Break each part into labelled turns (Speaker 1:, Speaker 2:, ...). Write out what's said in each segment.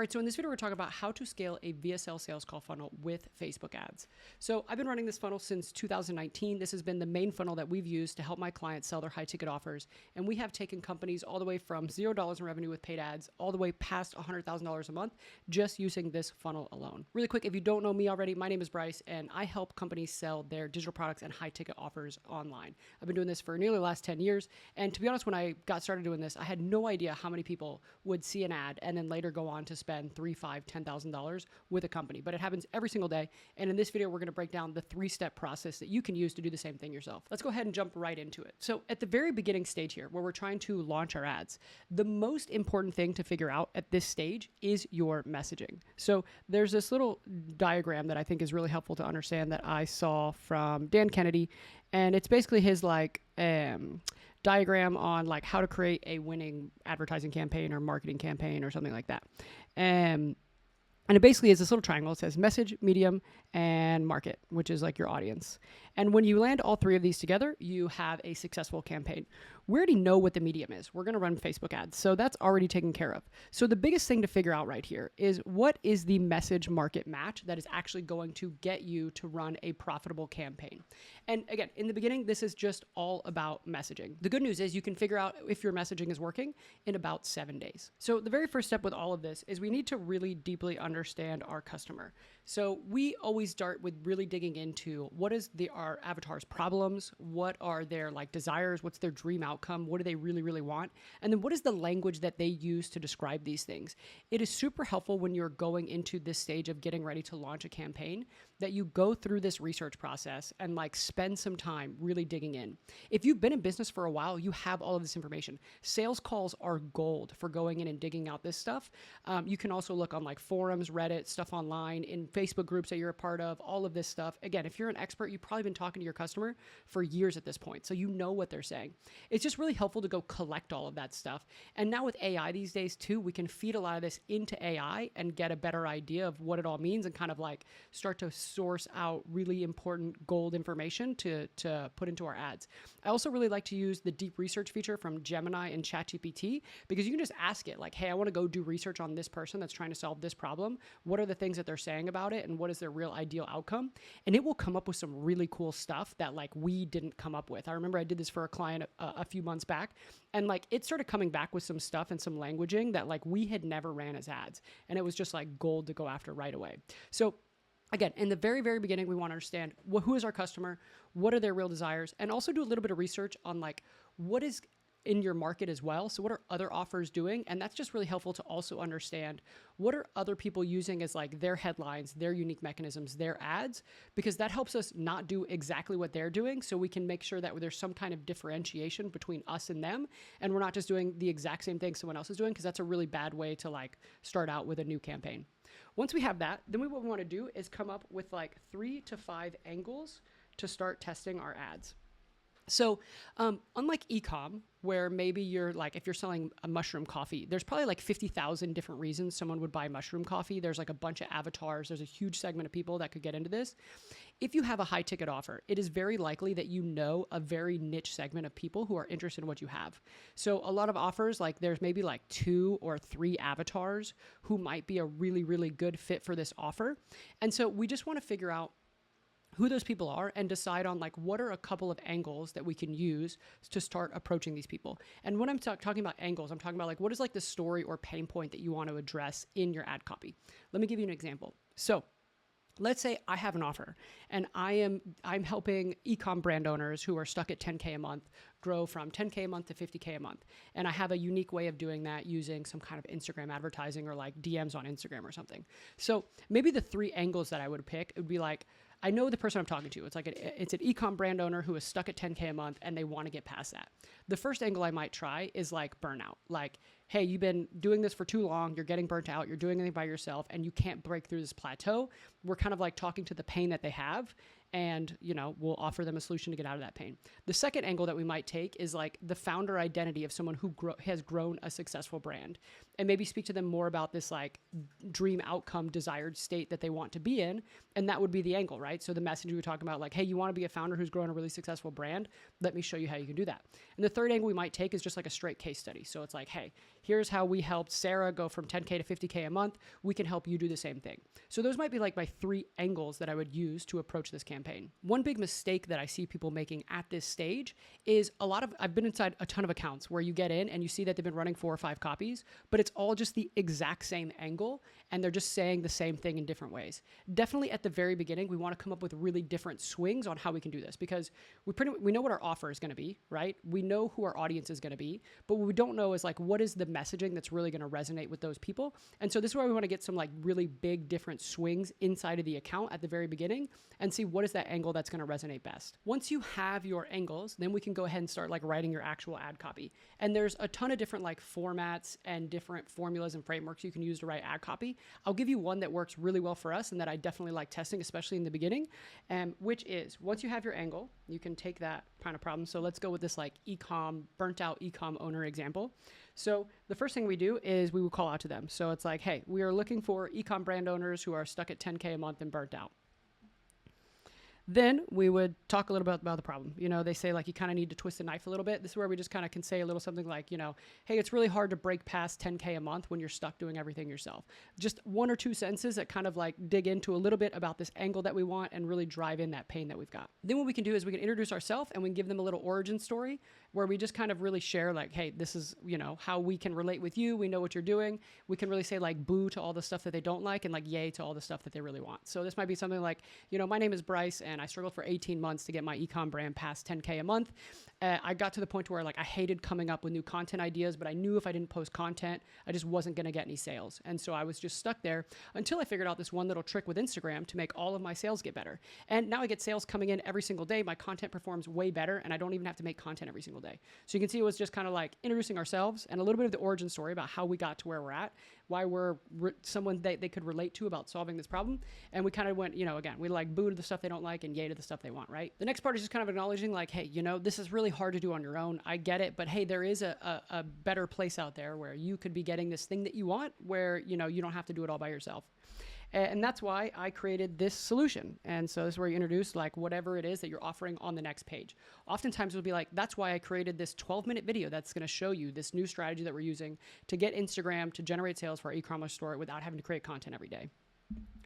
Speaker 1: All right, so in this video, we're talking about how to scale a VSL sales call funnel with Facebook ads. So I've been running this funnel since 2019. This has been the main funnel that we've used to help my clients sell their high ticket offers. And we have taken companies all the way from $0 in revenue with paid ads, all the way past $100,000 a month, just using this funnel alone. Really quick, if you don't know me already, my name is Brice, and I help companies sell their digital products and high ticket offers online. I've been doing this for nearly the last 10 years. And to be honest, when I got started doing this, I had no idea how many people would see an ad and then later go on to spend $3,000, $5,000, $10,000 with a company. But it happens every single day. And in this video, we're going to break down the 3-step process that you can use to do the same thing yourself. Let's go ahead and jump right into it. So at the very beginning stage here, where we're trying to launch our ads, the most important thing to figure out at this stage is your messaging. So there's this little diagram that I think is really helpful to understand that I saw from Dan Kennedy. And it's basically his diagram on like how to create a winning advertising campaign or marketing campaign or something like that. And it basically is this little triangle. It says message, medium, and market, which is like your audience. And when you land all three of these together, you have a successful campaign. We already know what the medium is. We're going to run Facebook ads. So that's already taken care of. So the biggest thing to figure out right here is what is the message market match that is actually going to get you to run a profitable campaign. And again, in the beginning, this is just all about messaging. The good news is you can figure out if your messaging is working in about 7 days. So the very first step with all of this is we need to really deeply understand our customer. So we always start with really digging into what is our avatar's problems, what are their desires, what's their dream outcome, what do they really, really want, and then what is the language that they use to describe these things. It is super helpful when you're going into this stage of getting ready to launch a campaign that you go through this research process and spend some time really digging in. If you've been in business for a while, you have all of this information. Sales calls are gold for going in and digging out this stuff. You can also look on forums, Reddit, stuff online, in Facebook groups that you're a part of, all of this stuff. Again, if you're an expert, you've probably been talking to your customer for years at this point, so you know what they're saying. It's just really helpful to go collect all of that stuff. And now with AI these days too, we can feed a lot of this into AI and get a better idea of what it all means and kind of start to source out really important gold information to put into our ads. I also really like to use the deep research feature from Gemini and ChatGPT because you can just ask it hey, I want to go do research on this person that's trying to solve this problem. What are the things that they're saying about it and what is their real ideal outcome? And it will come up with some really cool stuff that we didn't come up with. I remember I did this for a client a few months back and it started coming back with some stuff and some languaging that we had never ran as ads. And it was just gold to go after right away. So again, in the very, very beginning, we want to understand who is our customer, what are their real desires, and also do a little bit of research on what is in your market as well. So what are other offers doing? And that's just really helpful to also understand what are other people using as their headlines, their unique mechanisms, their ads, because that helps us not do exactly what they're doing. So we can make sure that there's some kind of differentiation between us and them. And we're not just doing the exact same thing someone else is doing, because that's a really bad way to start out with a new campaign. Once we have that, then what we want to do is come up with 3 to 5 angles to start testing our ads. So unlike e-com, where maybe you're if you're selling a mushroom coffee, there's probably 50,000 different reasons someone would buy mushroom coffee. There's a bunch of avatars. There's a huge segment of people that could get into this. If you have a high ticket offer, it is very likely that you know a very niche segment of people who are interested in what you have. So a lot of offers, there's maybe 2 or 3 avatars who might be a really, really good fit for this offer. And so we just want to figure out who those people are and decide on what are a couple of angles that we can use to start approaching these people. And when I'm talking about angles, I'm talking about what is the story or pain point that you want to address in your ad copy. Let me give you an example. So let's say I have an offer and I'm helping e-com brand owners who are stuck at 10K a month grow from 10K a month to 50K a month. And I have a unique way of doing that using some kind of Instagram advertising or DMs on Instagram or something. So maybe the 3 angles that I would pick would be I know the person I'm talking to. It's an e-com brand owner who is stuck at 10K a month and they want to get past that. The first angle I might try is burnout. Hey, you've been doing this for too long. You're getting burnt out. You're doing anything by yourself and you can't break through this plateau. We're kind of talking to the pain that they have and, we'll offer them a solution to get out of that pain. The second angle that we might take is like the founder identity of someone who has grown a successful brand, and maybe speak to them more about this like dream outcome, desired state that they want to be in. And that would be the angle, right? So the message we were talking about, like, hey, you want to be a founder who's grown a really successful brand? Let me show you how you can do that. And the third angle we might take is just like a straight case study. So it's like, hey, here's how we helped Sarah go from 10K to 50K a month. We can help you do the same thing. So those might be like my three angles that I would use to approach this campaign. One big mistake that I see people making at this stage is I've been inside a ton of accounts where you get in and you see that they've been running 4 or 5 copies, but it's all just the exact same angle and they're just saying the same thing in different ways. Definitely at the very beginning, we want to come up with really different swings on how we can do this, because we know what our offer is going to be, right? We know who our audience is going to be, but what we don't know is like, what is the messaging that's really going to resonate with those people? And so this is why we want to get some like really big different swings inside of the account at the very beginning and see what is that angle that's going to resonate best. Once you have your angles, then we can go ahead and start like writing your actual ad copy. And there's a ton of different like formats and different formulas and frameworks you can use to write ad copy. I'll give you one that works really well for us and that I definitely like testing, especially in the beginning, which is once you have your angle, you can take that kind of problem. So let's go with this like burnt out e-com owner example. So the first thing we do is we will call out to them. So it's like, hey, we are looking for e-com brand owners who are stuck at 10K a month and burnt out. Then we would talk a little bit about the problem. They say like you kind of need to twist the knife a little bit. This is where we just kind of can say a little something like, hey, it's really hard to break past 10K a month when you're stuck doing everything yourself. Just 1 or 2 sentences that kind of like dig into a little bit about this angle that we want and really drive in that pain that we've got. Then what we can do is we can introduce ourselves and we can give them a little origin story where we just kind of really share like, hey, this is, how we can relate with you. We know what you're doing. We can really say like boo to all the stuff that they don't like and like yay to all the stuff that they really want. So this might be something like, my name is Brice and I struggled for 18 months to get my e-com brand past 10K a month. I got to the point where like I hated coming up with new content ideas, but I knew if I didn't post content, I just wasn't going to get any sales. And so I was just stuck there until I figured out this one little trick with Instagram to make all of my sales get better. And now I get sales coming in every single day. My content performs way better and I don't even have to make content every single day. So you can see it was just kind of like introducing ourselves and a little bit of the origin story about how we got to where we're at, why we're someone they could relate to about solving this problem. And we kind of went, again, we like boo to the stuff they don't like and yay to the stuff they want, right? The next part is just kind of acknowledging like, hey, this is really hard to do on your own. I get it, but hey, there is a better place out there where you could be getting this thing that you want, where, you don't have to do it all by yourself. And that's why I created this solution. And so this is where you introduce like whatever it is that you're offering on the next page. Oftentimes it'll be like, that's why I created this 12-minute video that's going to show you this new strategy that we're using to get Instagram to generate sales for our e-commerce store without having to create content every day.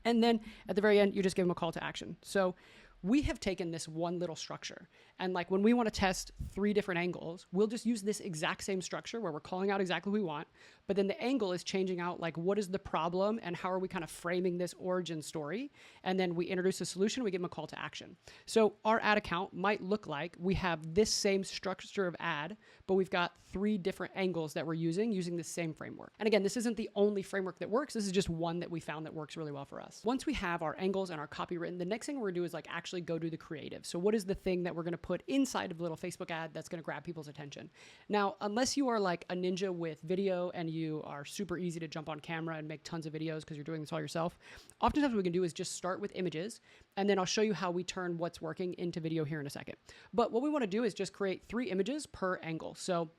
Speaker 1: And then at the very end, you just give them a call to action. So we have taken this one little structure. And like when we want to test 3 different angles, we'll just use this exact same structure where we're calling out exactly what we want. But then the angle is changing out like what is the problem and how are we kind of framing this origin story. And then we introduce a solution, we give them a call to action. So our ad account might look like we have this same structure of ad, but we've got 3 different angles that we're using the same framework. And again, this isn't the only framework that works. This is just one that we found that works really well for us. Once we have our angles and our copy written, the next thing we're gonna do is like actually go do the creative. So what is the thing that we're going to put inside of the little Facebook ad that's going to grab people's attention? Now, unless you are like a ninja with video and you are super easy to jump on camera and make tons of videos because you're doing this all yourself, oftentimes what we can do is just start with images, and then I'll show you how we turn what's working into video here in a second. But what we want to do is just create 3 images per angle. So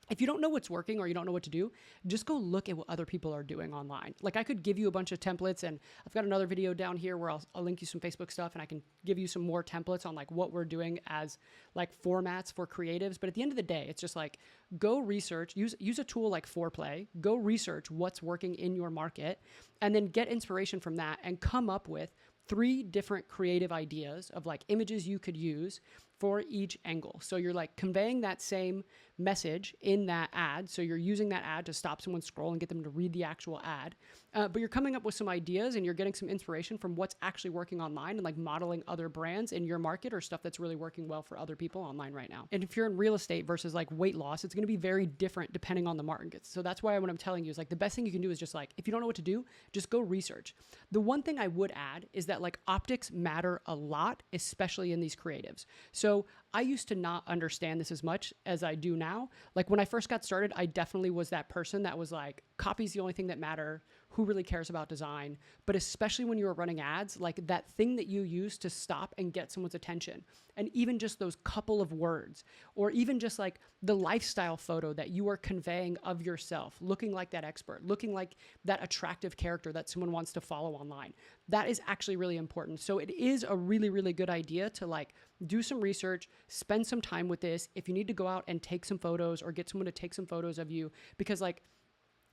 Speaker 1: if you don't know what's working or you don't know what to do, just go look at what other people are doing online. Like I could give you a bunch of templates, and I've got another video down here where I'll link you some Facebook stuff and I can give you some more templates on like what we're doing as like formats for creatives. But at the end of the day, it's just like go research, use a tool like Foreplay, go research what's working in your market, and then get inspiration from that and come up with 3 different creative ideas of like images you could use for each angle. So you're like conveying that same message in that ad. So you're using that ad to stop someone scroll and get them to read the actual ad. But you're coming up with some ideas and you're getting some inspiration from what's actually working online and like modeling other brands in your market or stuff that's really working well for other people online right now. And if you're in real estate versus like weight loss, it's going to be very different depending on the market. So that's why what I'm telling you is like the best thing you can do is just like, if you don't know what to do, just go research. The one thing I would add is that like optics matter a lot, especially in these creatives. So I used to not understand this as much as I do now. Like when I first got started, I definitely was that person that was like, copy's the only thing that matter. who really cares about design, but especially when you're running ads, like that thing that you use to stop and get someone's attention. And even just those couple of words, or even just like the lifestyle photo that you are conveying of yourself, looking like that expert, looking like that attractive character that someone wants to follow online. That is actually really important. So it is a really, really good idea to like do some research, spend some time with this. If you need to go out and take some photos or get someone to take some photos of you, because like,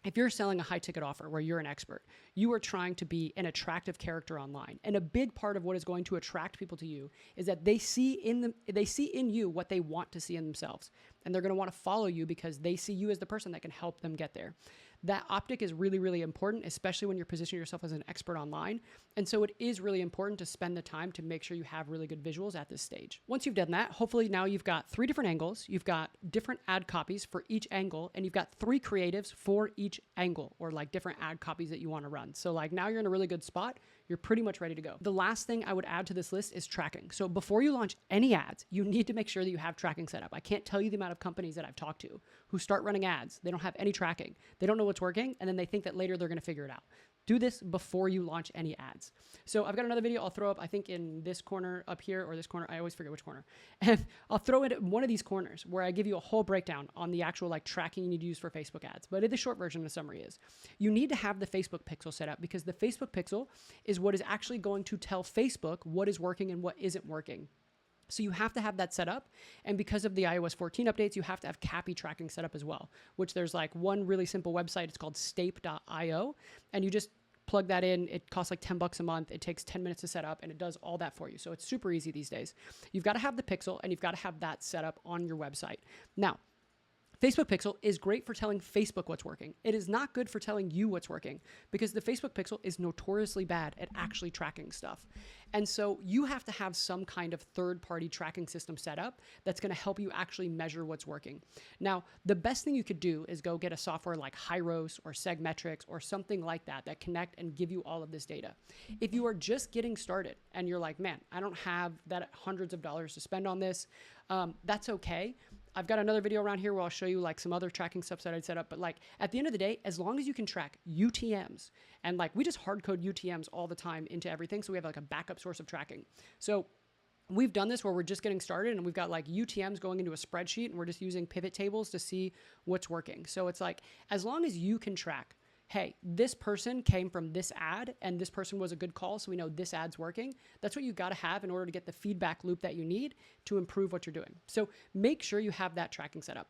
Speaker 1: if you're selling a high ticket offer where you're an expert, you are trying to be an attractive character online. And a big part of what is going to attract people to you is that they see in you what they want to see in themselves. And they're going to want to follow you because they see you as the person that can help them get there. That optic is really, really important, especially when you're positioning yourself as an expert online. And so it is really important to spend the time to make sure you have really good visuals at this stage. Once you've done that, hopefully now you've got 3 different angles, you've got different ad copies for each angle, and you've got 3 creatives for each angle, or like different ad copies that you want to run. So like now you're in a really good spot. You're pretty much ready to go. The last thing I would add to this list is tracking. So before you launch any ads, you need to make sure that you have tracking set up. I can't tell you the amount of companies that I've talked to who start running ads. They don't have any tracking. They don't know what's working, and then they think that later they're going to figure it out. Do this before you launch any ads. So I've got another video I'll throw up, I think in this corner up here, or this corner. I always forget which corner. And I'll throw it at one of these corners where I give you a whole breakdown on the actual like tracking you need to use for Facebook ads. But the short version of the summary is you need to have the Facebook pixel set up, because the Facebook pixel is what is actually going to tell Facebook what is working and what isn't working. So you have to have that set up. And because of the iOS 14 updates, you have to have CAPI tracking set up as well, which there's like one really simple website. It's called stape.io. And you just plug that in. It costs like $10 a month. It takes 10 minutes to set up, and it does all that for you. So it's super easy these days. You've got to have the pixel, and you've got to have that set up on your website. Now, Facebook pixel is great for telling Facebook what's working. It is not good for telling you what's working, because the Facebook pixel is notoriously bad at actually tracking stuff. And so you have to have some kind of third-party tracking system set up that's going to help you actually measure what's working. Now, the best thing you could do is go get a software like Hyros or Segmetrics or something like that that connect and give you all of this data. If you are just getting started and you're like, man, I don't have that hundreds of dollars to spend on this, that's okay. I've got another video around here where I'll show you like some other tracking stuff that I'd set up. But like at the end of the day, as long as you can track UTMs, and like we just hard code UTMs all the time into everything. So we have like a backup source of tracking. So we've done this where we're just getting started and we've got like UTMs going into a spreadsheet, and we're just using pivot tables to see what's working. So it's like, as long as you can track, hey, this person came from this ad and this person was a good call, so we know this ad's working. That's what you got to have in order to get the feedback loop that you need to improve what you're doing. So make sure you have that tracking set up.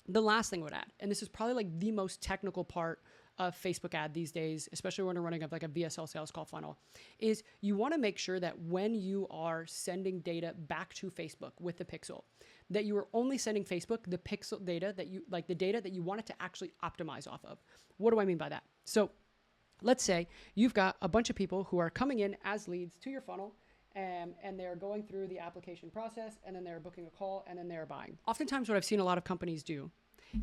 Speaker 1: The last thing I would add, and this is probably like the most technical part of Facebook ad these days, especially when we're running like a VSL sales call funnel, is you want to make sure that when you are sending data back to Facebook with the pixel, that you are only sending Facebook the pixel data that you like, the data that you want it to actually optimize off of. What do I mean by that? So let's say you've got a bunch of people who are coming in as leads to your funnel, and they're going through the application process, and then they're booking a call, and then they're buying. Oftentimes what I've seen a lot of companies do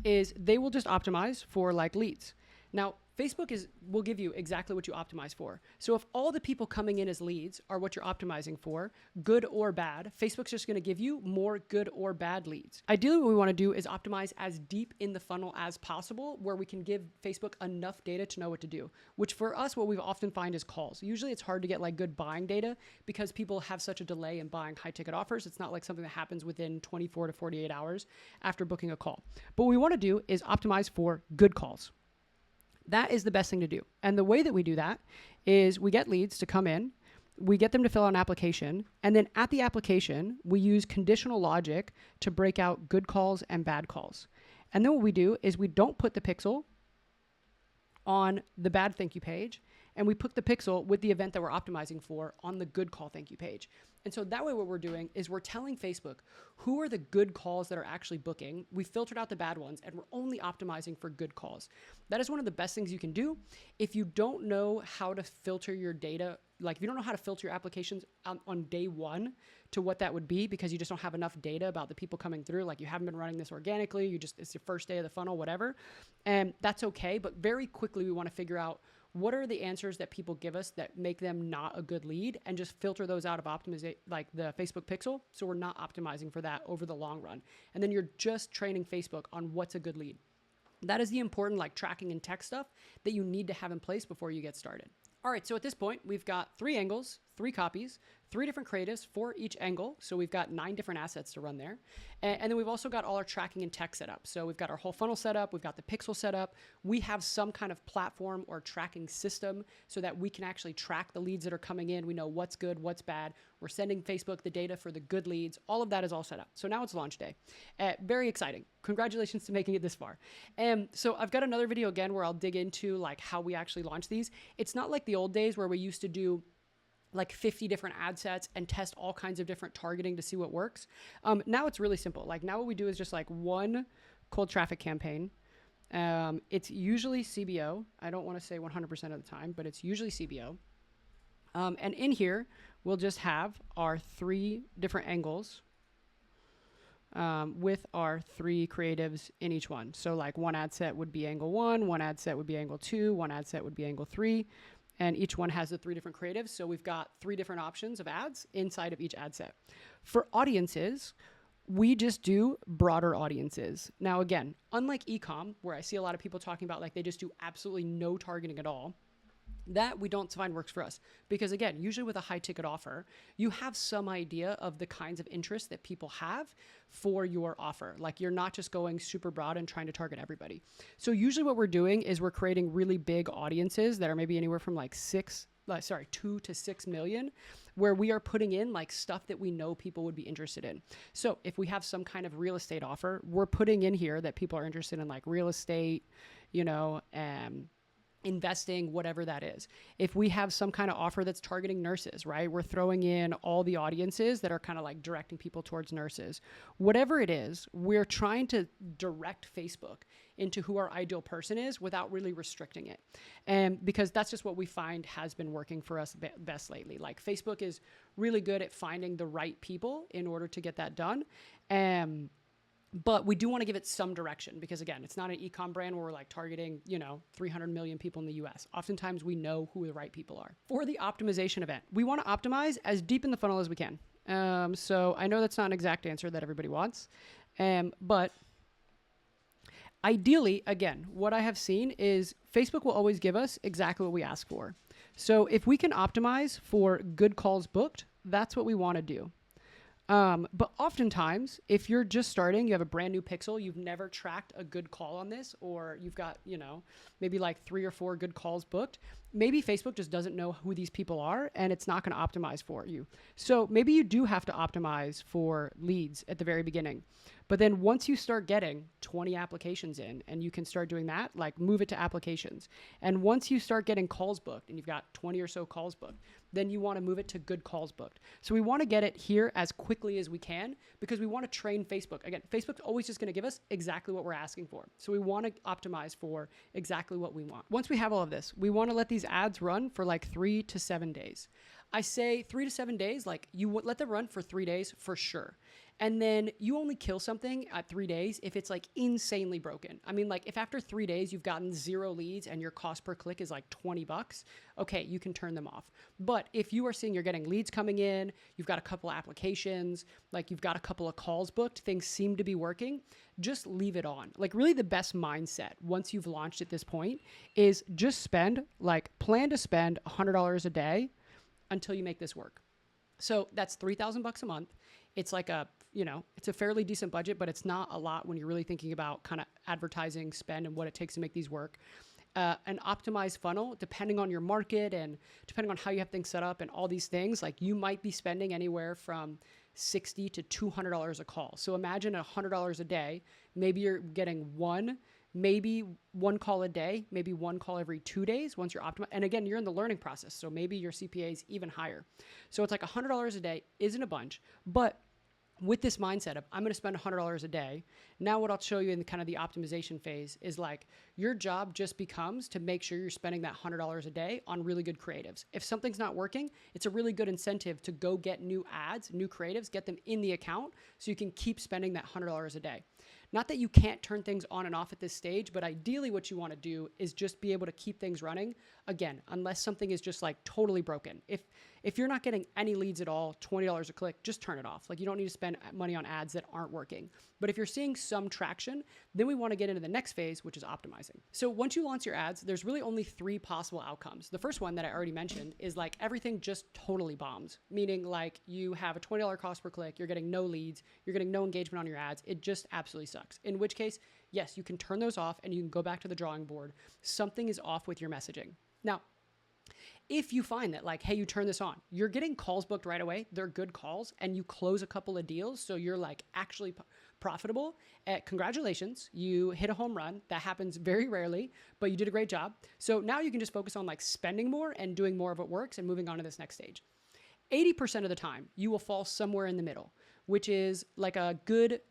Speaker 1: is they will just optimize for like leads. Now, Facebook will give you exactly what you optimize for. So if all the people coming in as leads are what you're optimizing for, good or bad, Facebook's just going to give you more good or bad leads. Ideally, what we want to do is optimize as deep in the funnel as possible, where we can give Facebook enough data to know what to do, which for us, what we often find is calls. Usually it's hard to get like good buying data because people have such a delay in buying high ticket offers. It's not like something that happens within 24 to 48 hours after booking a call. But what we want to do is optimize for good calls. That is the best thing to do. And the way that we do that is we get leads to come in, we get them to fill out an application, and then at the application, we use conditional logic to break out good calls and bad calls. And then what we do is we don't put the pixel on the bad thank you page, and we put the pixel with the event that we're optimizing for on the good call thank you page. And so that way what we're doing is we're telling Facebook who are the good calls that are actually booking. We filtered out the bad ones, and we're only optimizing for good calls. That is one of the best things you can do. If you don't know how to filter your data, like if you don't know how to filter your applications on day one to what that would be, because you just don't have enough data about the people coming through, like you haven't been running this organically, it's your first day of the funnel, whatever. And that's okay. But very quickly, we want to figure out what are the answers that people give us that make them not a good lead, and just filter those out of optimization, like the Facebook pixel. So we're not optimizing for that over the long run. And then you're just training Facebook on what's a good lead. That is the important like tracking and tech stuff that you need to have in place before you get started. All right, so at this point, we've got 3 angles, 3 copies, 3 different creatives for each angle. So we've got 9 different assets to run there. And then we've also got all our tracking and tech set up. So we've got our whole funnel set up. We've got the pixel set up. We have some kind of platform or tracking system so that we can actually track the leads that are coming in. We know what's good, what's bad. We're sending Facebook the data for the good leads. All of that is all set up. So now it's launch day. Very exciting. Congratulations to making it this far. So I've got another video again where I'll dig into like how we actually launch these. It's not like the old days where we used to do like 50 different ad sets and test all kinds of different targeting to see what works. Now it's really simple. Like now what we do is just like one cold traffic campaign. It's usually CBO. I don't want to say 100% of the time, but it's usually CBO. And in here, we'll just have our 3 different angles with our 3 creatives in each one. So like one ad set would be angle 1, one ad set would be angle 2, one ad set would be angle 3. And each one has the 3 different creatives. So we've got 3 different options of ads inside of each ad set. For audiences, we just do broader audiences. Now, again, unlike e-com, where I see a lot of people talking about like they just do absolutely no targeting at all, that we don't find works for us. Because again, usually with a high ticket offer, you have some idea of the kinds of interest that people have for your offer. Like you're not just going super broad and trying to target everybody. So usually what we're doing is we're creating really big audiences that are maybe anywhere from like 2 to 6 million, where we are putting in like stuff that we know people would be interested in. So if we have some kind of real estate offer, we're putting in here that people are interested in like real estate, investing, whatever that is. If we have some kind of offer that's targeting nurses, right? We're throwing in all the audiences that are kind of like directing people towards nurses. Whatever it is, we're trying to direct Facebook into who our ideal person is without really restricting it. And because that's just what we find has been working for us best lately. Like Facebook is really good at finding the right people in order to get that done. But we do want to give it some direction because again, it's not an e-com brand where we're like targeting, 300 million people in the US. Oftentimes we know who the right people are. For the optimization event, we want to optimize as deep in the funnel as we can. So I know that's not an exact answer that everybody wants, but ideally, again, what I have seen is Facebook will always give us exactly what we ask for. So if we can optimize for good calls booked, that's what we want to do. But oftentimes, if you're just starting, you have a brand new pixel, you've never tracked a good call on this, or you've got, maybe like 3 or 4 good calls booked, maybe Facebook just doesn't know who these people are and it's not going to optimize for you. So maybe you do have to optimize for leads at the very beginning. But then once you start getting 20 applications in and you can start doing that, like move it to applications. And once you start getting calls booked and you've got 20 or so calls booked, then you want to move it to good calls booked. So we want to get it here as quickly as we can because we want to train Facebook. Again, Facebook's always just going to give us exactly what we're asking for. So we want to optimize for exactly what we want. Once we have all of this, we want to let these ads run for like 3 to 7 days. I say 3 to 7 days, like you let them run for 3 days for sure. And then you only kill something at 3 days if it's like insanely broken. I mean, like if after 3 days you've gotten 0 leads and your cost per click is like $20, okay, you can turn them off. But if you are seeing you're getting leads coming in, you've got a couple of applications, like you've got a couple of calls booked, things seem to be working, just leave it on. Like really the best mindset once you've launched at this point is just plan to spend $100 a day until you make this work. So that's $3,000 a month. It's like it's a fairly decent budget, but it's not a lot when you're really thinking about kind of advertising spend and what it takes to make these work. An optimized funnel, depending on your market and depending on how you have things set up and all these things, like you might be spending anywhere from $60 to $200 a call. So imagine $100 a day. Maybe you're getting maybe one call a day, maybe one call every 2 days once you're optimized. And again, you're in the learning process. So maybe your CPA is even higher. So it's like $100 a day isn't a bunch, but with this mindset of I'm going to spend $100 a day. Now what I'll show you in the kind of the optimization phase is like your job just becomes to make sure you're spending that $100 a day on really good creatives. If something's not working, it's a really good incentive to go get new ads, new creatives, get them in the account so you can keep spending that $100 a day. Not that you can't turn things on and off at this stage, but ideally what you want to do is just be able to keep things running, again, unless something is just like totally broken. If If you're not getting any leads at all, $20 a click, just turn it off. Like, you don't need to spend money on ads that aren't working. But if you're seeing some traction, then we want to get into the next phase, which is optimizing. So once you launch your ads, there's really only 3 possible outcomes. The first one that I already mentioned is like everything just totally bombs, meaning like you have a $20 cost per click, you're getting no leads, you're getting no engagement on your ads. It just absolutely sucks. In which case, yes, you can turn those off and you can go back to the drawing board. Something is off with your messaging. Now, if you find that like, hey, you turn this on, you're getting calls booked right away, they're good calls, and you close a couple of deals, so you're like actually profitable, congratulations, you hit a home run. That happens very rarely, but you did a great job. So now you can just focus on like spending more and doing more of what works and moving on to this next stage. 80% of the time, you will fall somewhere in the middle, which is like a good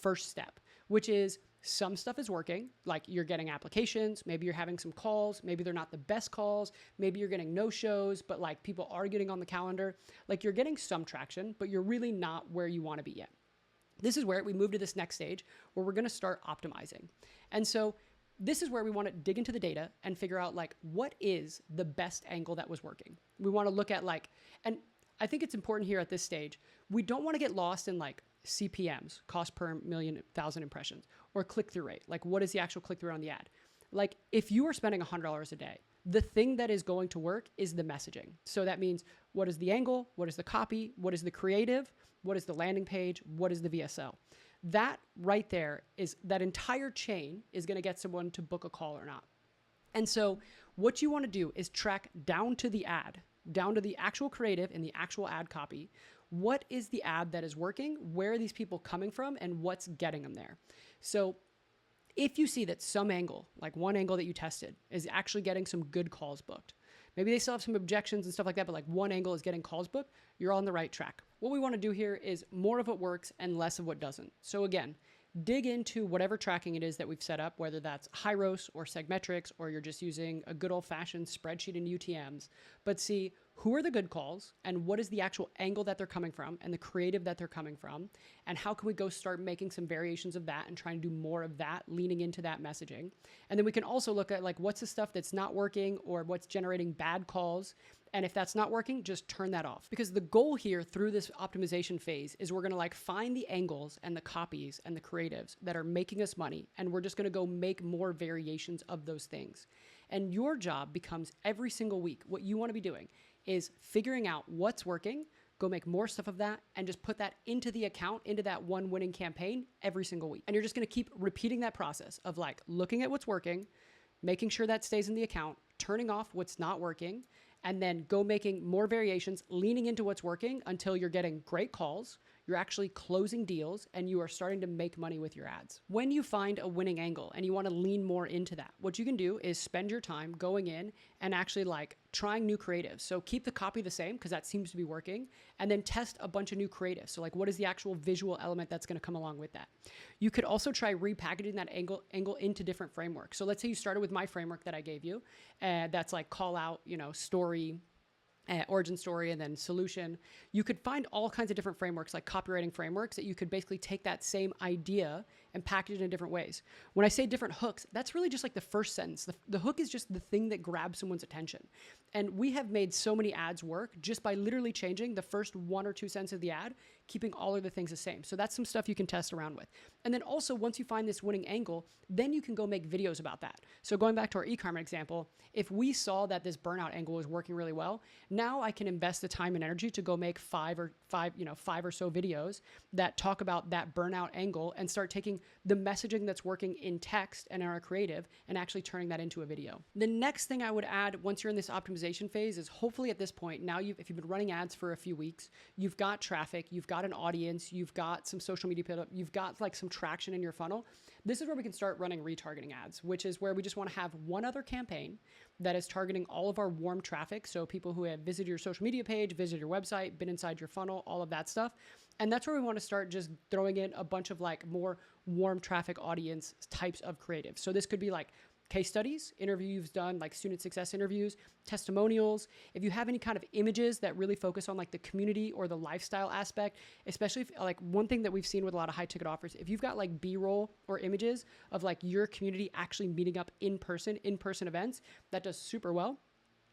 Speaker 1: first step, which is some stuff is working, like you're getting applications, maybe you're having some calls, maybe they're not the best calls, maybe you're getting no shows, but like people are getting on the calendar. Like you're getting some traction, but you're really not where you want to be yet. This is where we move to this next stage where we're going to start optimizing. And so this is where we want to dig into the data and figure out like, what is the best angle that was working? We want to look at like, and I think it's important here at this stage, we don't want to get lost in like CPMs, cost per million, 1,000 impressions, or click-through rate. Like what is the actual click-through on the ad? Like if you are spending $100 a day, the thing that is going to work is the messaging. So that means what is the angle? What is the copy? What is the creative? What is the landing page? What is the VSL? That right there is that entire chain is going to get someone to book a call or not. And so what you want to do is track down to the ad, down to the actual creative and the actual ad copy. What is the ad that is working? Where are these people coming from? And what's getting them there? So if you see that some angle, like one angle that you tested, is actually getting some good calls booked, maybe they still have some objections and stuff like that, but like one angle is getting calls booked, you're on the right track. What we want to do here is more of what works and less of what doesn't. So again, dig into whatever tracking it is that we've set up, whether that's Hyros or Segmetrics, or you're just using a good old-fashioned spreadsheet and UTMs, but see who are the good calls and what is the actual angle that they're coming from and the creative that they're coming from, and how can we go start making some variations of that and trying to do more of that, leaning into that messaging. And then we can also look at like, what's the stuff that's not working or what's generating bad calls. And if that's not working, just turn that off. Because the goal here through this optimization phase is we're gonna like find the angles and the copies and the creatives that are making us money. And we're just gonna go make more variations of those things. And your job becomes every single week, what you wanna be doing is figuring out what's working, go make more stuff of that, and just put that into the account, into that one winning campaign every single week. And you're just gonna keep repeating that process of like looking at what's working, making sure that stays in the account, turning off what's not working, and then go making more variations, leaning into what's working until you're getting great calls, you're actually closing deals, and you are starting to make money with your ads. When you find a winning angle and you want to lean more into that, what you can do is spend your time going in and actually like trying new creatives. So keep the copy the same because that seems to be working, and then test a bunch of new creatives. So like, what is the actual visual element that's going to come along with that? You could also try repackaging that angle into different frameworks. So let's say you started with my framework that I gave you, that's like call out, story, origin story, and then solution. You could find all kinds of different frameworks, like copywriting frameworks, that you could basically take that same idea and package it in different ways. When I say different hooks, that's really just like the first sentence. The hook is just the thing that grabs someone's attention. And we have made so many ads work just by literally changing the first 1 or 2 sentences of the ad, keeping all of the things the same. So that's some stuff you can test around with. And then also, once you find this winning angle, then you can go make videos about that. So going back to our e-commerce example, if we saw that this burnout angle was working really well, now I can invest the time and energy to go make 5 or so videos that talk about that burnout angle and start taking the messaging that's working in text and in our creative and actually turning that into a video. The next thing I would add once you're in this optimization phase is, hopefully at this point, now if you've been running ads for a few weeks, you've got traffic, you've got an audience, you've got some social media build up, you've got like some traction in your funnel. This is where we can start running retargeting ads, which is where we just want to have one other campaign that is targeting all of our warm traffic. So people who have visited your social media page, visited your website, been inside your funnel, all of that stuff. And that's where we want to start just throwing in a bunch of like more warm traffic audience types of creative. So this could be like case studies, interviews you've done, like student success interviews, testimonials. If you have any kind of images that really focus on like the community or the lifestyle aspect, especially if like one thing that we've seen with a lot of high ticket offers, if you've got like B-roll or images of like your community actually meeting up in person events, that does super well.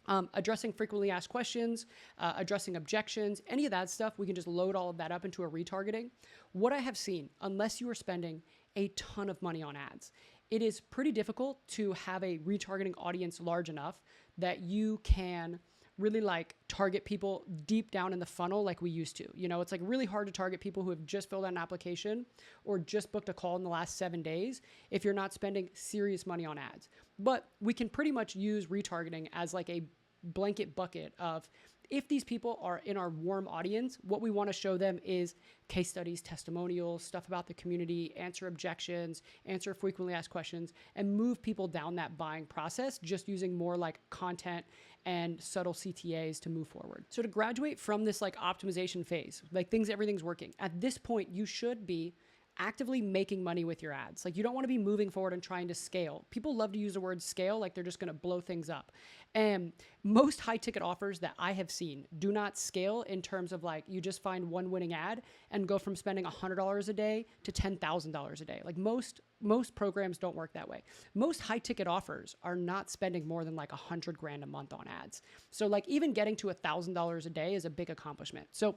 Speaker 1: Addressing frequently asked questions, addressing objections, any of that stuff, we can just load all of that up into a retargeting. What I have seen, unless you are spending a ton of money on ads, it is pretty difficult to have a retargeting audience large enough that you can really like target people deep down in the funnel like we used to. You know, it's like really hard to target people who have just filled out an application or just booked a call in the last 7 days if you're not spending serious money on ads. But we can pretty much use retargeting as like a blanket bucket of, if these people are in our warm audience, what we want to show them is case studies, testimonials, stuff about the community, answer objections, answer frequently asked questions, and move people down that buying process, just using more like content and subtle CTAs to move forward. So to graduate from this like optimization phase, like everything's working. At this point, you should be actively making money with your ads. Like, you don't want to be moving forward and trying to scale. People love to use the word scale like they're just going to blow things up. And most high ticket offers that I have seen do not scale in terms of like, you just find one winning ad and go from spending $100 a day to $10,000 a day. Like most programs don't work that way. Most high ticket offers are not spending more than like $100,000 a month on ads. So like even getting to $1,000 a day is a big accomplishment. So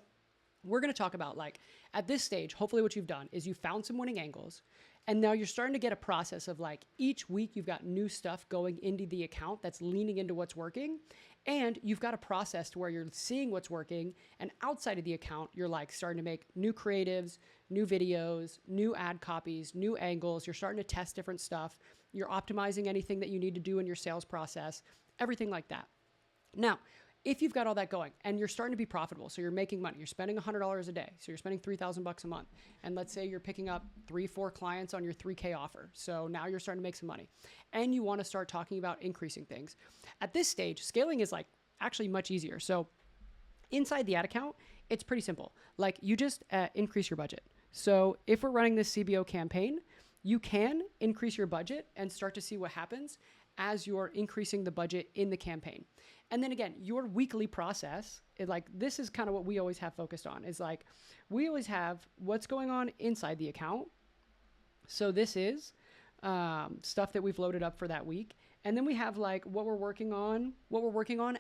Speaker 1: we're going to talk about, like, at this stage, hopefully what you've done is you found some winning angles, and now you're starting to get a process of like each week you've got new stuff going into the account that's leaning into what's working, and you've got a process to where you're seeing what's working, and outside of the account, you're like starting to make new creatives, new videos, new ad copies, new angles. You're starting to test different stuff. You're optimizing anything that you need to do in your sales process, everything like that. Now, if you've got all that going and you're starting to be profitable, so you're making money, you're spending $100 a day, so you're spending $3,000 a month, and let's say you're picking up 3-4 clients on your 3K offer, so now you're starting to make some money, and you want to start talking about increasing things. At this stage, scaling is like actually much easier. So inside the ad account, it's pretty simple. Like, you just increase your budget. So if we're running this CBO campaign, you can increase your budget and start to see what happens as you're increasing the budget in the campaign. And then again, your weekly process, this is kind of what we always have focused on, is like, we always have what's going on inside the account. So this is stuff that we've loaded up for that week. And then we have like what we're working on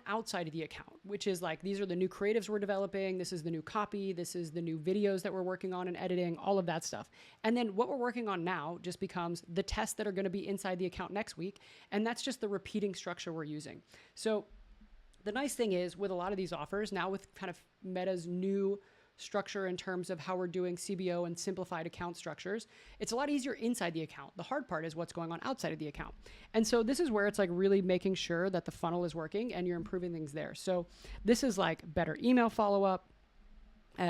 Speaker 1: outside of the account, which is like, these are the new creatives we're developing. This is the new copy. This is the new videos that we're working on and editing, all of that stuff. And then what we're working on now just becomes the tests that are going to be inside the account next week. And that's just the repeating structure we're using. So the nice thing is, with a lot of these offers now, with kind of Meta's new structure in terms of how we're doing CBO and simplified account structures, it's a lot easier inside the account. The hard part is what's going on outside of the account. And so this is where it's like really making sure that the funnel is working and you're improving things there. So this is like better email follow-up,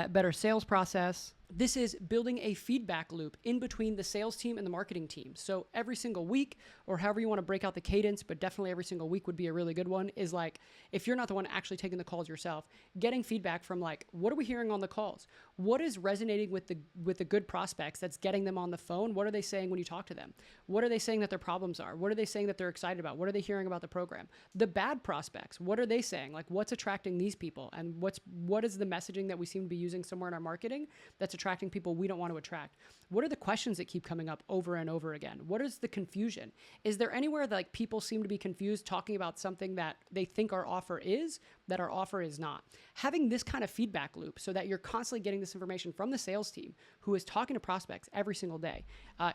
Speaker 1: better sales process. This is building a feedback loop in between the sales team and the marketing team. So every single week, or however you want to break out the cadence, but definitely every single week would be a really good one, is like, if you're not the one actually taking the calls yourself, getting feedback from like, what are we hearing on the calls? What is resonating with the good prospects that's getting them on the phone? What are they saying when you talk to them? What are they saying that their problems are? What are they saying that they're excited about? What are they hearing about the program? The bad prospects, what are they saying? Like, what's attracting these people? And what is the messaging that we seem to be using somewhere in our marketing that's attracting people we don't want to attract? What are the questions that keep coming up over and over again? What is the confusion? Is there anywhere that like people seem to be confused talking about something that they think our offer is, that our offer is not? Having this kind of feedback loop so that you're constantly getting this information from the sales team who is talking to prospects every single day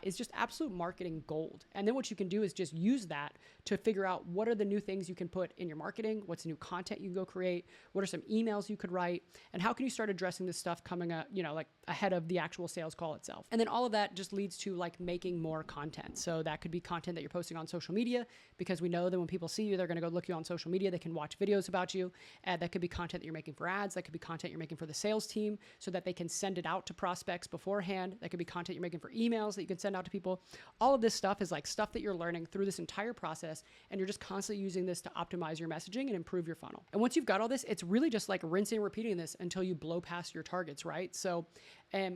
Speaker 1: is just absolute marketing gold. And then what you can do is just use that to figure out what are the new things you can put in your marketing, what's new content you can go create, what are some emails you could write, and how can you start addressing this stuff coming up, like ahead of the actual sales call itself. And then all of that just leads to like making more content. So that could be content that you're posting on social media, because we know that when people see you, they're going to go look you on social media. They can watch videos about you. That could be content that you're making for ads. That could be content you're making for the sales team so that they can send it out to prospects beforehand. That could be content you're making for emails that you can send out to people. All of this stuff is like stuff that you're learning through this entire process, and you're just constantly using this to optimize your messaging and improve your funnel. And once you've got all this, it's really just like rinsing and repeating this until you blow past your targets, right? So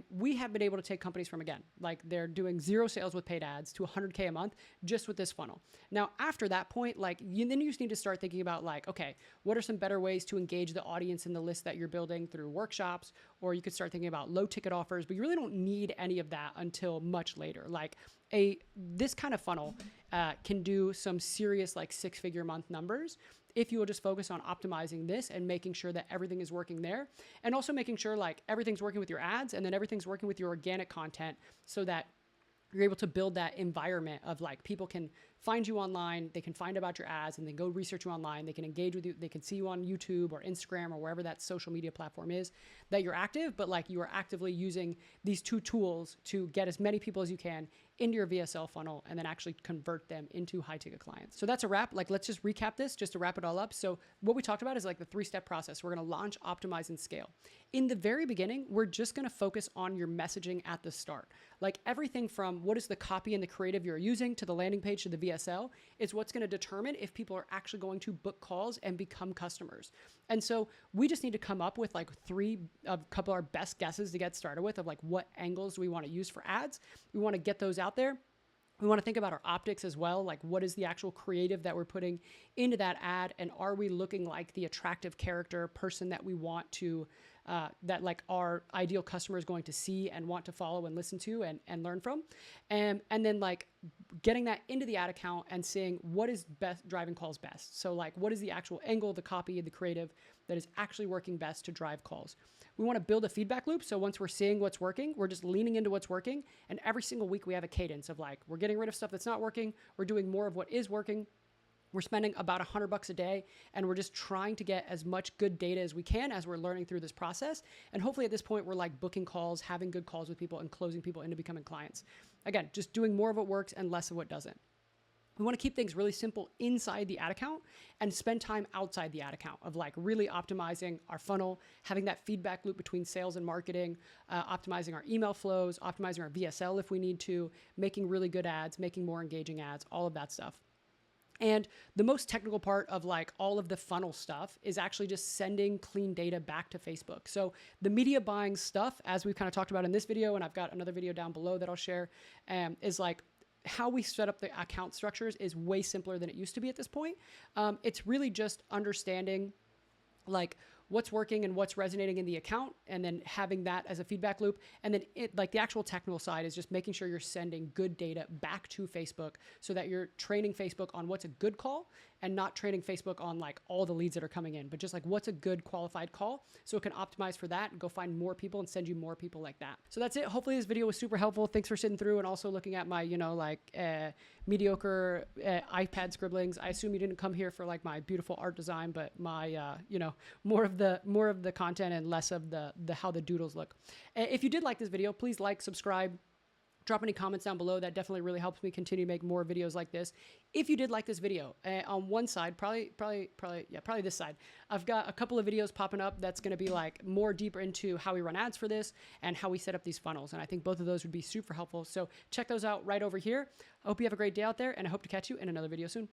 Speaker 1: we have been able to take companies from, again, like they're doing 0 sales with paid ads to 100K a month just with this funnel. Now, after that point, then you just need to start thinking about like, okay, what are some better ways to engage the audience in the list that you're building through workshops? Or you could start thinking about low ticket offers, but you really don't need any of that until much later. Like this kind of funnel can do some serious like 6-figure month numbers if you will just focus on optimizing this and making sure that everything is working there, and also making sure like everything's working with your ads and then everything's working with your organic content, so that you're able to build that environment of like people can find you online, they can find about your ads and then go research you online, they can engage with you, they can see you on YouTube or Instagram or wherever that social media platform is that you're active, but like you are actively using these two tools to get as many people as you can into your VSL funnel and then actually convert them into high ticket clients. So that's a wrap. Like, let's just recap this just to wrap it all up. So what we talked about is like the 3-step process. We're going to launch, optimize, and scale. In the very beginning, we're just going to focus on your messaging at the start. Like everything from what is the copy and the creative you're using to the landing page to the VSL is what's going to determine if people are actually going to book calls and become customers. And so we just need to come up with like a couple of our best guesses to get started with of like what angles do we want to use for ads. We want to get those out there. We want to think about our optics as well. Like what is the actual creative that we're putting into that ad? And are we looking like the attractive character person that we want to, that like our ideal customer is going to see and want to follow and listen to and learn from? And then like getting that into the ad account and seeing what is best driving calls best. So like what is the actual angle, the copy, the creative that is actually working best to drive calls. We want to build a feedback loop. So once we're seeing what's working, we're just leaning into what's working. And every single week we have a cadence of like, we're getting rid of stuff that's not working. We're doing more of what is working. We're spending about $100 a day, and we're just trying to get as much good data as we can as we're learning through this process. And hopefully at this point, we're like booking calls, having good calls with people and closing people into becoming clients. Again, just doing more of what works and less of what doesn't. We want to keep things really simple inside the ad account and spend time outside the ad account of like really optimizing our funnel, having that feedback loop between sales and marketing, optimizing our email flows, optimizing our VSL if we need to, making really good ads, making more engaging ads, all of that stuff. And the most technical part of like all of the funnel stuff is actually just sending clean data back to Facebook. So the media buying stuff, as we've kind of talked about in this video, and I've got another video down below that I'll share, is like how we set up the account structures is way simpler than it used to be at this point. It's really just understanding like what's working and what's resonating in the account, and then having that as a feedback loop. And then like the actual technical side is just making sure you're sending good data back to Facebook so that you're training Facebook on what's a good call and not training Facebook on like all the leads that are coming in, but just like what's a good qualified call so it can optimize for that and go find more people and send you more people like that. So that's it. Hopefully this video was super helpful. Thanks for sitting through and also looking at my, mediocre iPad scribblings. I assume you didn't come here for like my beautiful art design, but my, more of the content and less of the how the doodles look. If you did like this video, please like, subscribe, drop any comments down below. That definitely really helps me continue to make more videos like this. If you did like this video, on one side, probably this side, I've got a couple of videos popping up that's going to be like more deeper into how we run ads for this and how we set up these funnels. And I think both of those would be super helpful. So check those out right over here. I hope you have a great day out there, and I hope to catch you in another video soon.